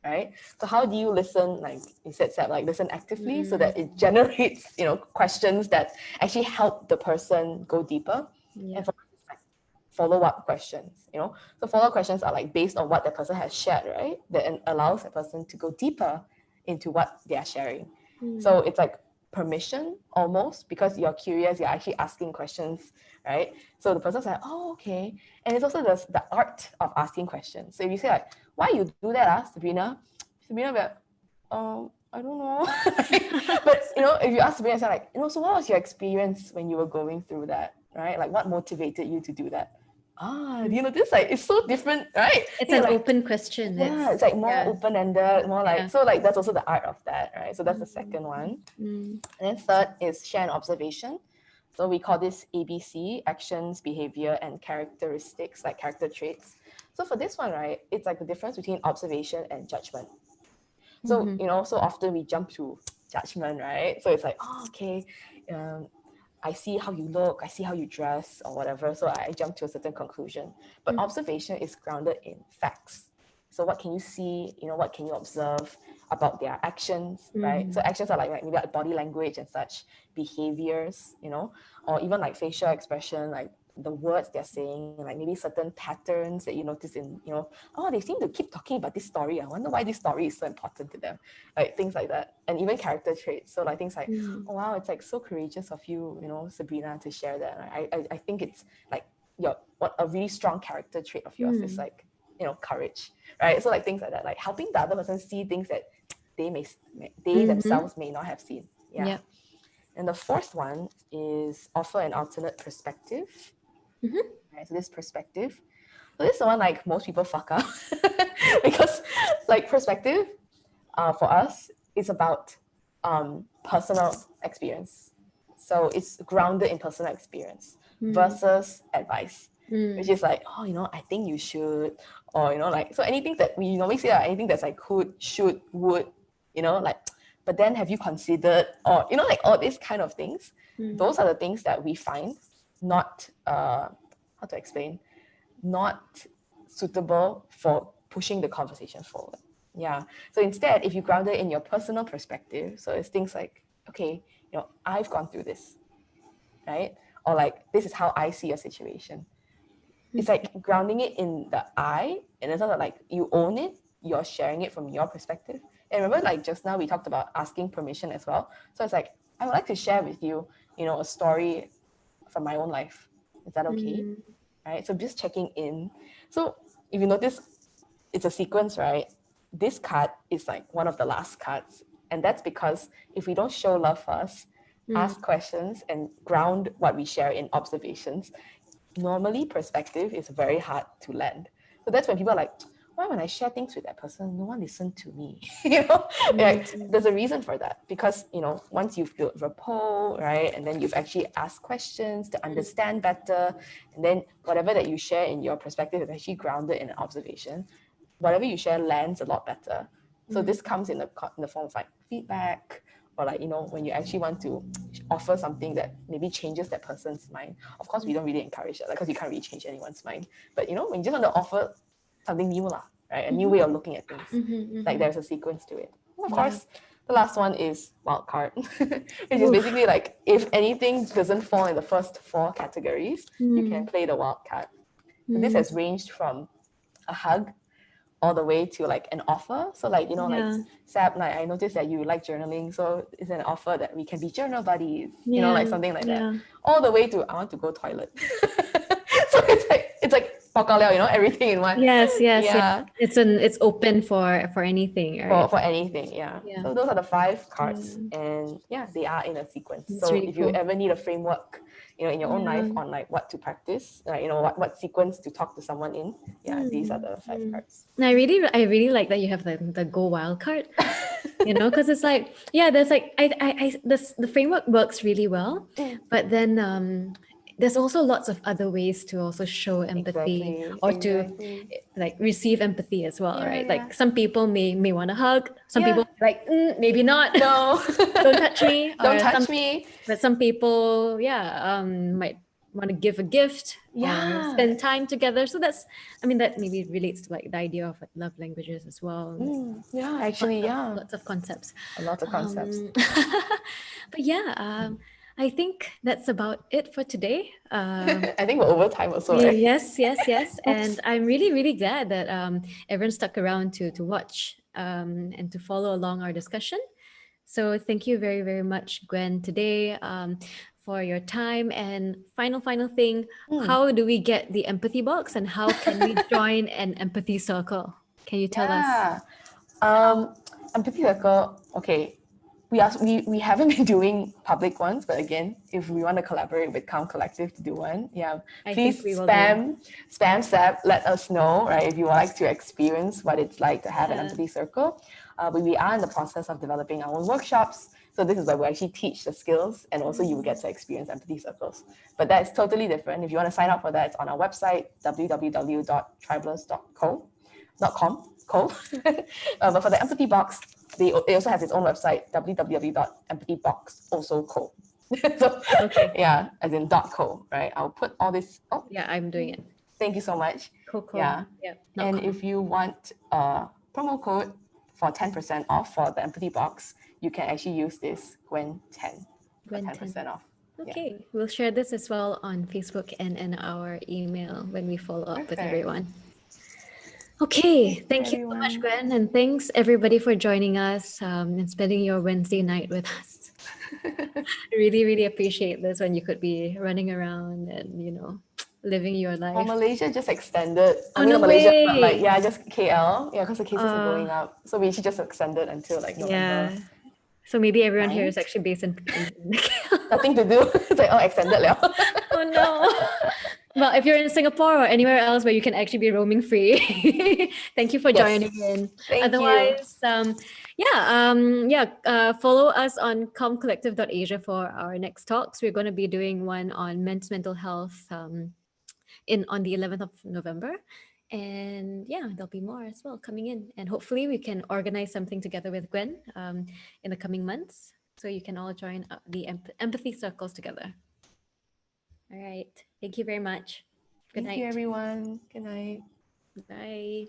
right? So how do you listen, like you said, Seb, like listen actively so that it generates, questions that actually help the person go deeper. And for like follow-up questions, So follow-up questions are like based on what the person has shared, right? That allows the person to go deeper into what they are sharing. So it's like permission almost, because you're curious, you're actually asking questions, right? So the person's like, oh, okay. And it's also the art of asking questions. So if you say like, why you do that, Sabrina? Sabrina will be like, I don't know. But if you ask Sabrina, it's like, so what was your experience when you were going through that, right? Like what motivated you to do that? Do you notice? Like it's so different, right? It's an open question. Yeah, it's like more open-ended, more like, so like that's also the art of that, right? So that's the second one. And then third is share an observation. So we call this ABC, actions, behavior, and characteristics, like character traits. So for this one, right, it's like the difference between observation and judgment. So, so often we jump to judgment, right? So it's like, oh, okay, I see how you look, I see how you dress, or whatever. So I jump to a certain conclusion. But observation is grounded in facts. So what can you see? What can you observe about their actions, right? So actions are like maybe like body language and such, behaviors, or even like facial expression, like the words they're saying, like maybe certain patterns that you notice in, oh, they seem to keep talking about this story. I wonder why this story is so important to them. Like things like that. And even character traits. So like things like, oh wow, it's like so courageous of you, Sabrina, to share that. I think it's like what a really strong character trait of yours is like, courage, right? So like things like that, like helping the other person see things that they themselves may not have seen. Yeah. And the fourth one is offer an alternate perspective. Right, so this perspective. So this is the one like most people fuck up because like perspective for us is about personal experience. So it's grounded in personal experience versus advice, which is like, oh, I think you should, or like, so anything that we normally say, anything that's like could, should, would, like, but then have you considered, or like all these kind of things. Those are the things that we find not how to explain, not suitable for pushing the conversation forward. Yeah. So instead, if you ground it in your personal perspective, so it's things like, okay, I've gone through this, right? Or like, this is how I see a situation. It's like grounding it in the I, and it's not like you own it, you're sharing it from your perspective. And remember, like just now we talked about asking permission as well. So it's like, I would like to share with you, a story from my own life. Is that okay? Right? So just checking in. So if you notice, it's a sequence, right? This card is like one of the last cards. And that's because if we don't show love first, ask questions and ground what we share in observations, normally perspective is very hard to land. So that's when people are like, why when I share things with that person, no one listened to me? Like, there's a reason for that, because once you've built rapport, right, and then you've actually asked questions to understand better, and then whatever that you share in your perspective is actually grounded in an observation, whatever you share lands a lot better. So this comes in the form of like feedback, or like when you actually want to offer something that maybe changes that person's mind. Of course, we don't really encourage that, because you can't really change anyone's mind. But when you just want to offer something new, right? A new way of looking at things. Like there's a sequence to it. Of course, the last one is wild card, which is basically like if anything doesn't fall in the first 4 categories, you can play the wild card. So this has ranged from a hug all the way to like an offer. So like, like Sab, like I noticed that you like journaling. So it's an offer that we can be journal buddies, like something like that. All the way to I want to go toilet. So it's like everything in one. Yes, yes, yeah. Yeah. It's open for anything, right? For anything, yeah. Yeah. So those are the 5 cards, Yeah. and yeah, they are in a sequence. It's So really if you cool. ever need a framework, in your own life Yeah. on like what to practice, what sequence to talk to someone in, yeah, these are the 5 cards. And I really like that you have the go wild card. Because it's like, yeah, there's like the framework works really well, but then there's also lots of other ways to also show empathy Exactly, or to exactly. like receive empathy as well, Yeah, right? yeah. Like some people may want to hug, some Yeah. people like maybe not. No. Don't touch me, Don't or touch me. but some people, yeah, might want to give a gift or Yeah. spend time together. So that maybe relates to like the idea of like love languages as well. Yeah, actually, yeah. Lots of concepts. A lot of concepts. But yeah, I think that's about it for today. I think we're over time also, right? Yes, yes, yes. Oops. And I'm really, really glad that everyone stuck around to watch and to follow along our discussion. So thank you very, very much, Gwen, today for your time. And final thing, how do we get the empathy box and how can we join an empathy circle? Can you tell us? Yeah. Empathy circle. Okay, we haven't been doing public ones, but again, if we want to collaborate with Calm Collective to do one, yeah, I please think we will do. spam Sap. Let us know, right? If you would like to experience what it's like to have an Yeah. empathy circle, but we are in the process of developing our own workshops. So this is where we actually teach the skills, and also you will get to experience empathy circles. But that's totally different. If you want to sign up for that, it's on our website www.tribeless.com. But for the empathy box, it also has its own website, www.empathybox.co. So Okay. yeah, as in .co, right? I'll put all this. Oh, Yeah, I'm doing it. thank you so much. Coco. Yeah. Yeah. And if you want a promo code for 10% off for the empathy box, you can actually use this Gwen10 for Gwen 10% off. Okay, we'll share this as well on Facebook and in our email when we follow up with Perfect. everyone. Okay, thank you so much, everyone. Gwen, and thanks everybody for joining us and spending your Wednesday night with us. Really, really appreciate this when you could be running around and living your Well, life. Malaysia just extended. Oh, Not no Malaysia, but like, way. yeah, just KL. Yeah, because the cases are Uh, going up. So we should just extend it until like November yeah. So maybe everyone here is 9th. actually based in Nothing to do. It's like, extended now. Oh no. Well, if you're in Singapore or anywhere else where you can actually be roaming free, thank you for Yes. joining in. Thank you. Otherwise, follow us on comcollective.asia for our next talks. We're going to be doing one on men's mental health on the 11th of November. And yeah, there'll be more as well coming in. And hopefully we can organize something together with Gwen in the coming months. So you can all join the empathy circles together. All right. Thank you very much. Good night. Thank you, everyone. Good night. Bye.